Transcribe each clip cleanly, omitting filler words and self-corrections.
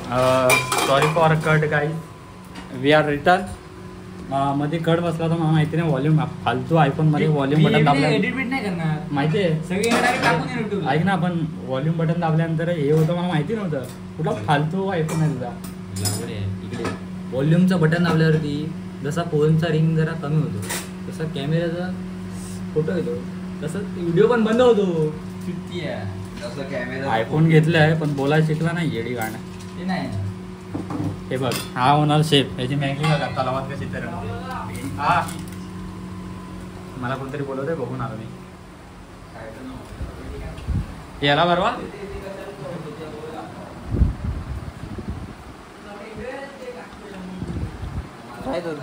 Sorry for cut guys, we are return. मध्ये cut बसला तर मला माहिती नाही. व्हॉल्यूम फालतू आयफोन मध्ये व्हॉल्यूम बटन दाबल्या माहिती आहे. ऐक ना, आपण व्हॉल्यूम बटन दाबल्यानंतर हे होतं मला माहिती नव्हतं. कुठला फालतू आयफोन आहे तुझा. इकडे व्हॉल्यूमचं बटन दाबल्यावरती जसा फोनचा रिंग जरा कमी होतो, तसा कॅमेराचा फोटो येतो, तसं व्हिडिओ पण बंद होतो. आयफोन घेतलाय पण बोलायला शिकला नाही. येडी गाणं ते नाही. हे बघ, हा होणार शेफ. याची मॅगी बघा तलावात कशी तर. हा मला कोणतरी बोलवतंय, बघून आलो मी. याला बरोबर काय करतो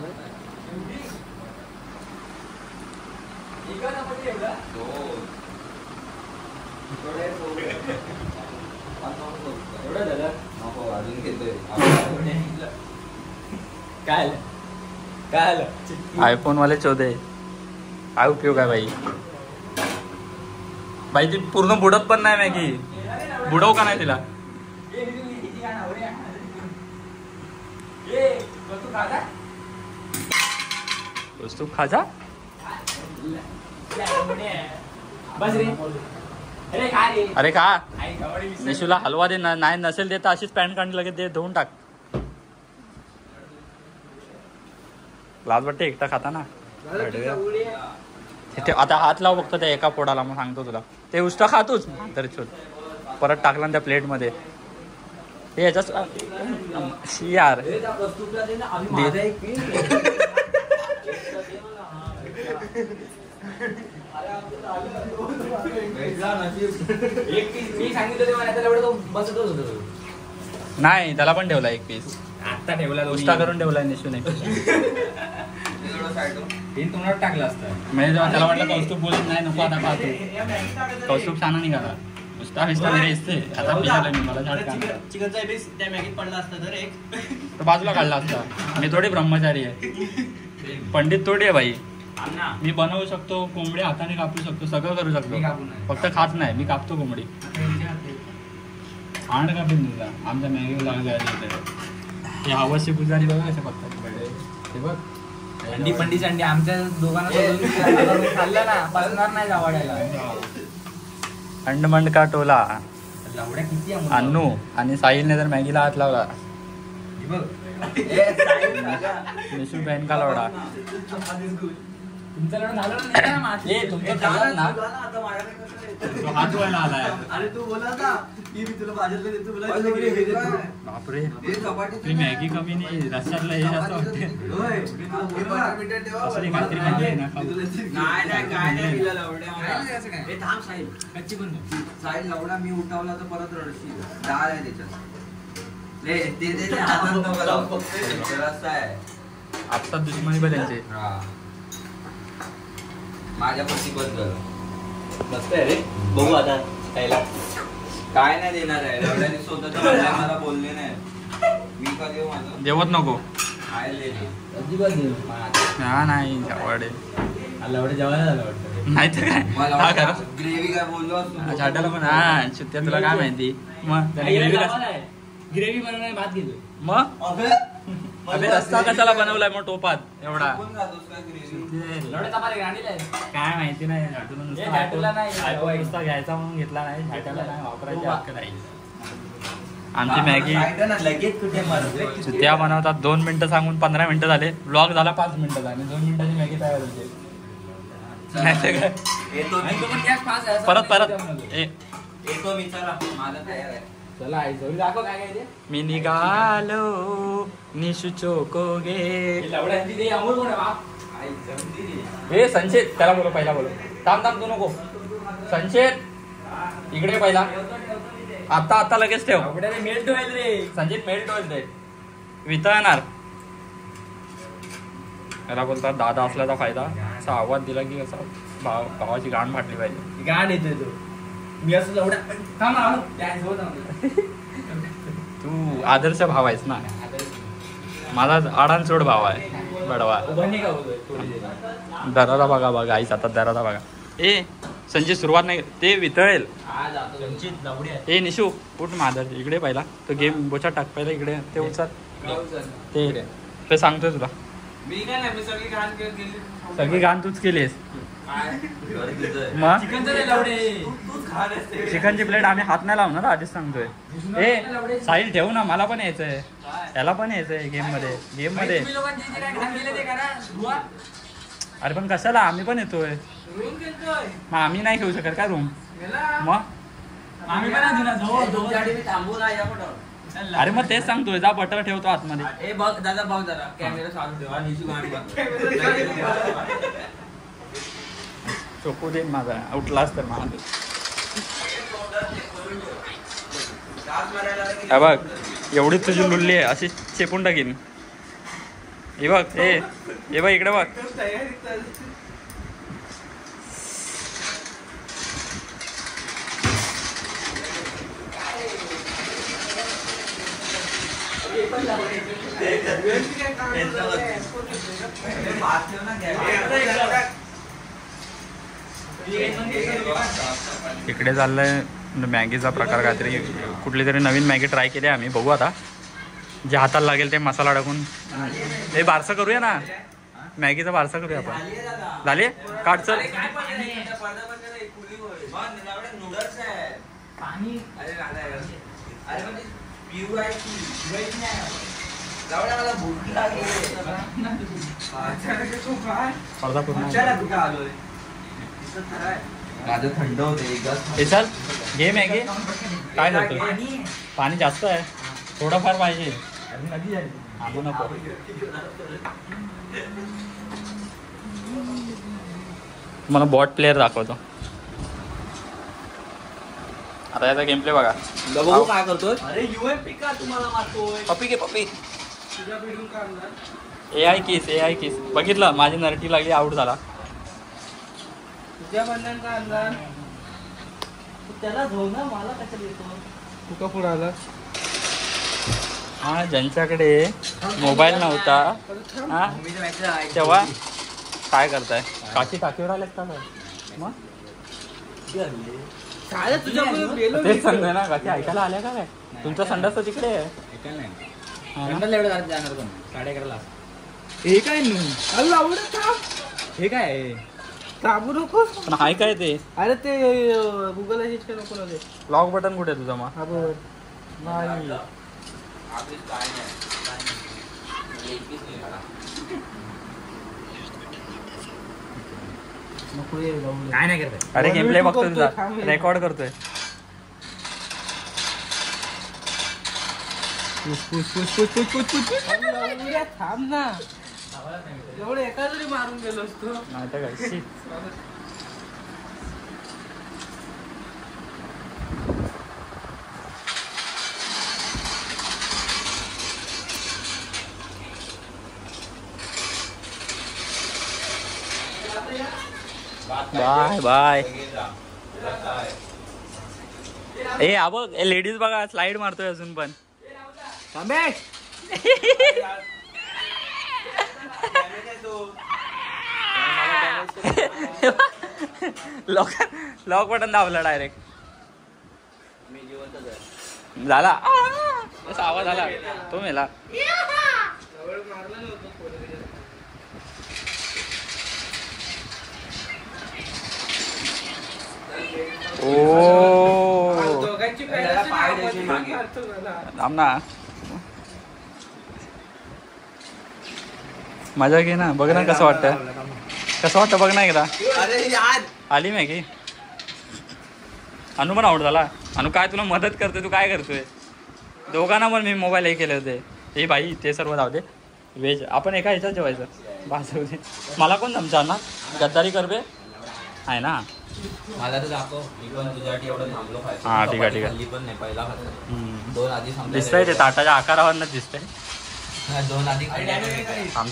काय काय आयफोन वाले 14 काय उपयोग आहे भाई. भाई ती पूर्ण बुडत पण नाही मॅगी. बुडव का नाही तिला. वस्तू खाजा. अरे का निशूला हलवा दे. नाही नसेल देता अशीच पॅन्ट काढली लगेच दे, धुवून टाक. लाज वाटते एकटा खाता ना. आता हात लाव बघतो त्या एका पोडाला, मग सांगतो तुला. ते उष्टा खातोच तर छोट परत टाकला त्या प्लेट मध्ये. हे याच्याच यार नाही, त्याला पण ठेवला एक पीस. आता ठेवला उष्टा करून ठेवलाय निशूने. तुम्हाला टाकलं असतं. म्हणजे जेव्हा त्याला वाटलं कौस्तुभ बोलत नाही, नको आता पाहतो. कौस्तुभ छान निघाला. उष्टा फिस्टा वगैरे असते. आता पिझाला मी मला चिकनचा पीस त्या मॅगीत पडला असता तर एक तर बाजूला काढला असता. मी थोडी ब्रह्मचारी आहे, पंडित थोडी आहे भाई. मी बनवू शकतो, कोंबडी हाताने कापू शकतो, सगळं करू शकतो. फक्त खात नाही. मी कापतो कोंबडी. आण कापेन तुझा. आमच्या मॅगीवर लागला. हे हवसचे पुजारी बघा कसे बघतात. हे बघ अंडी पंडी अंडी आमच्या दोघांना खाल्लं ना, बसणार नाही जावाड्याला. अंडमंड का टोला. लावड्या किती अन्नू आणि साहिलने जर मॅगीला हात लावला. निशू बॅन का लावडा. तुमचं लढून झालं नाही ना. तो हात धुवायला आलाय. अरे तू बोला ना की मी तुला भाज्यातलं देतो, बापरे, मी मॅगी कमी नाही, रस्त्यातलं हे जास्त वाटते. असं काहीतरी मॅगी आहे ना. साहिल लवडा मी उठावला तर परत रडशील. डाळ आहे त्याच्यात. आता दुश्मनी पण त्यांची. माझ्या पती बद्दल मस्त आहे रे. बघू आता खायला. काय नाही देणार आहे. लवड्याने स्वतः मला बोलले नाही. मी का देऊ माझं. देवत नको. अजिबात देऊ. हा नाही आवडे. लवडे जेवायला झालं वाटतं. नाही तर काय ग्रेव्ही काय बोललो असतो. छाटाला पण हा चित्त्या तुला काय माहिती. मग ग्रेव्ही बनवणार भात घेतो. मग अबे रस्ता कशाला बनवलाय मग टोपात एवढा. काय माहिती नाही. नुसता घ्यायचा म्हणून घेतला नाही. झाटाला नाही वापरायची हक्क नाही. आमची मॅगी त्या बनवतात 2 मिनिटं सांगून 15 मिनिटं झाले. ब्लॉग झाला 5 मिनिटं आणि 2 मिनिटाची मॅगी तयार होते. परत येतो मी. चला माझं तयार आहे. चला आई जोडी दाखव काय काय ते. मी निघालो निशू चोकोगे. हे संचेत त्याला बोलो पहिला बोलो. थांब तू नको. संचेत इकडे पहिला. आता लगेच ठेव. मेल्ट होईल रे. संचित मेल्ट होईल ते. वितळणार. याला बोलतात दादा असल्याचा फायदा. असा आवाज दिला की असा भावाची गाण फाटली पाहिजे. गाण येतोय तो. मी असं लवड्या तू आदर्श भाव आहेस ना. माझा आडांचोड भाव आहे बडवा. दरारा बघा आईच आता दरारा बघा. संचित सुरुवात नाही ते वितळेल. संचित लावडी आहे. ए निशू उठ मादर इकडे पहिला तो गेम बोचा टाक पहिला इकडे ते उचल ते सांगतोय तुला. मी काय नाही, मी सगळी घाण केली. सगळी घाण तूच केलीस मग चिकनची प्लेट आम्ही हात नाही लावणार आधीच सांगतोय. ए साहिल ठेवू ना मला पण यायचंय याला पण यायचंय गेम मध्ये अरे पण कशाला आम्ही पण येतोय मग आम्ही नाही खेळू शकत काय रूम मग अरे मग तेच सांगतोय जा बटर ठेवतो आतमध्ये. बघ दादा बघ जरा कॅमेरा चालू ठेवा निशू गाडी चोकू दे माझा उठलाच तर मला बघ एवढी तुझी लुल्ली आहे अशी चेपून टाकीन. हे बघ हे बघ इकडे बघ. इकडे चाललंय मॅगीचा प्रकार काहीतरी कुठली तरी नवीन मॅगी ट्राय केली आम्ही बघू आता जे हाताला लागेल ते मसाला टाकून हे बारसं करूया ना मॅगीचा बारसा करूया आपण. झाले काट चल. माझं थंड होते चल घे मॅगी. काय करतो पाणी जास्त आहे थोडंफार पाहिजे आणू नको. तुम्हाला बॉट प्लेअर दाखवतो आता याचा गेम प्ले बघा. बघू काय करतोय. अरे UMP का तुम्हाला मारतोय. पप्पी घे पप्पी. AI किस बघितलं माझी नरटी लागली आउट झाला. तुझ्या बंधन का अंदाज त्याला जाऊ ना मला कशा देतो तू का पुढे आला. हा ज्यांच्याकडे मोबाईल नव्हता हा तेव्हा काय करताय काची टाकीवर आलेत का मग तेच सांगतोय ना काकी ऐकायला आल्या का काय तुमचा संडास तर तिकडे आहे. जाणार पण 11:30 हे काय हे काय दाबू नको पण हाय काय ते अरे ते गुगल असिस्ट नको ना ते लॉक बटन कुठे आहे तुझा मग हा बरोबर नाही नको ये जाऊ काय नाही करत. अरे गेम प्ले बघतोय तुझा रेकॉर्ड करतोय. थांब ना एवढं एका जरी मारून गेलो असतो नाही तर काय शी. Bye bye. ए हा बघ लेडीज बघा स्लाइड मारतोय अजून पण. लॉक बटन दाबला डायरेक्ट झाला असा आवाज आला तो मेला. ओ थांब ना मजा घे ना बघ ना कसं वाटतं बघ ना एकदा. आली मॅगी अनु पण आउट झाला. अनु काय तुला मदत करतोय तू काय करतोय दोघांना पण मी मोबाईल हे केले होते. हे बाई ते सर्व जाऊ दे व्हेज आपण एका ह्याच्यात जेवायचं बास होऊ दे. मला कोण जमणार ना गद्दारी करबे आहे ना. मला तर दाखव मी पण तुझ्यासाठी एवढं थांबलो खायचं. हा ठीक आहे खाल्ली पण नाही पहिला खाल्ला दोन आधी दिसतंय ते ताटाच्या आकारावरच दिसतंय. दोन आधी थांब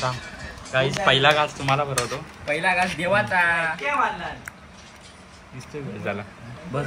काहीच पहिला घास तुम्हाला भरवतो. पहिला घास देवाचा दिसतोय झाला बस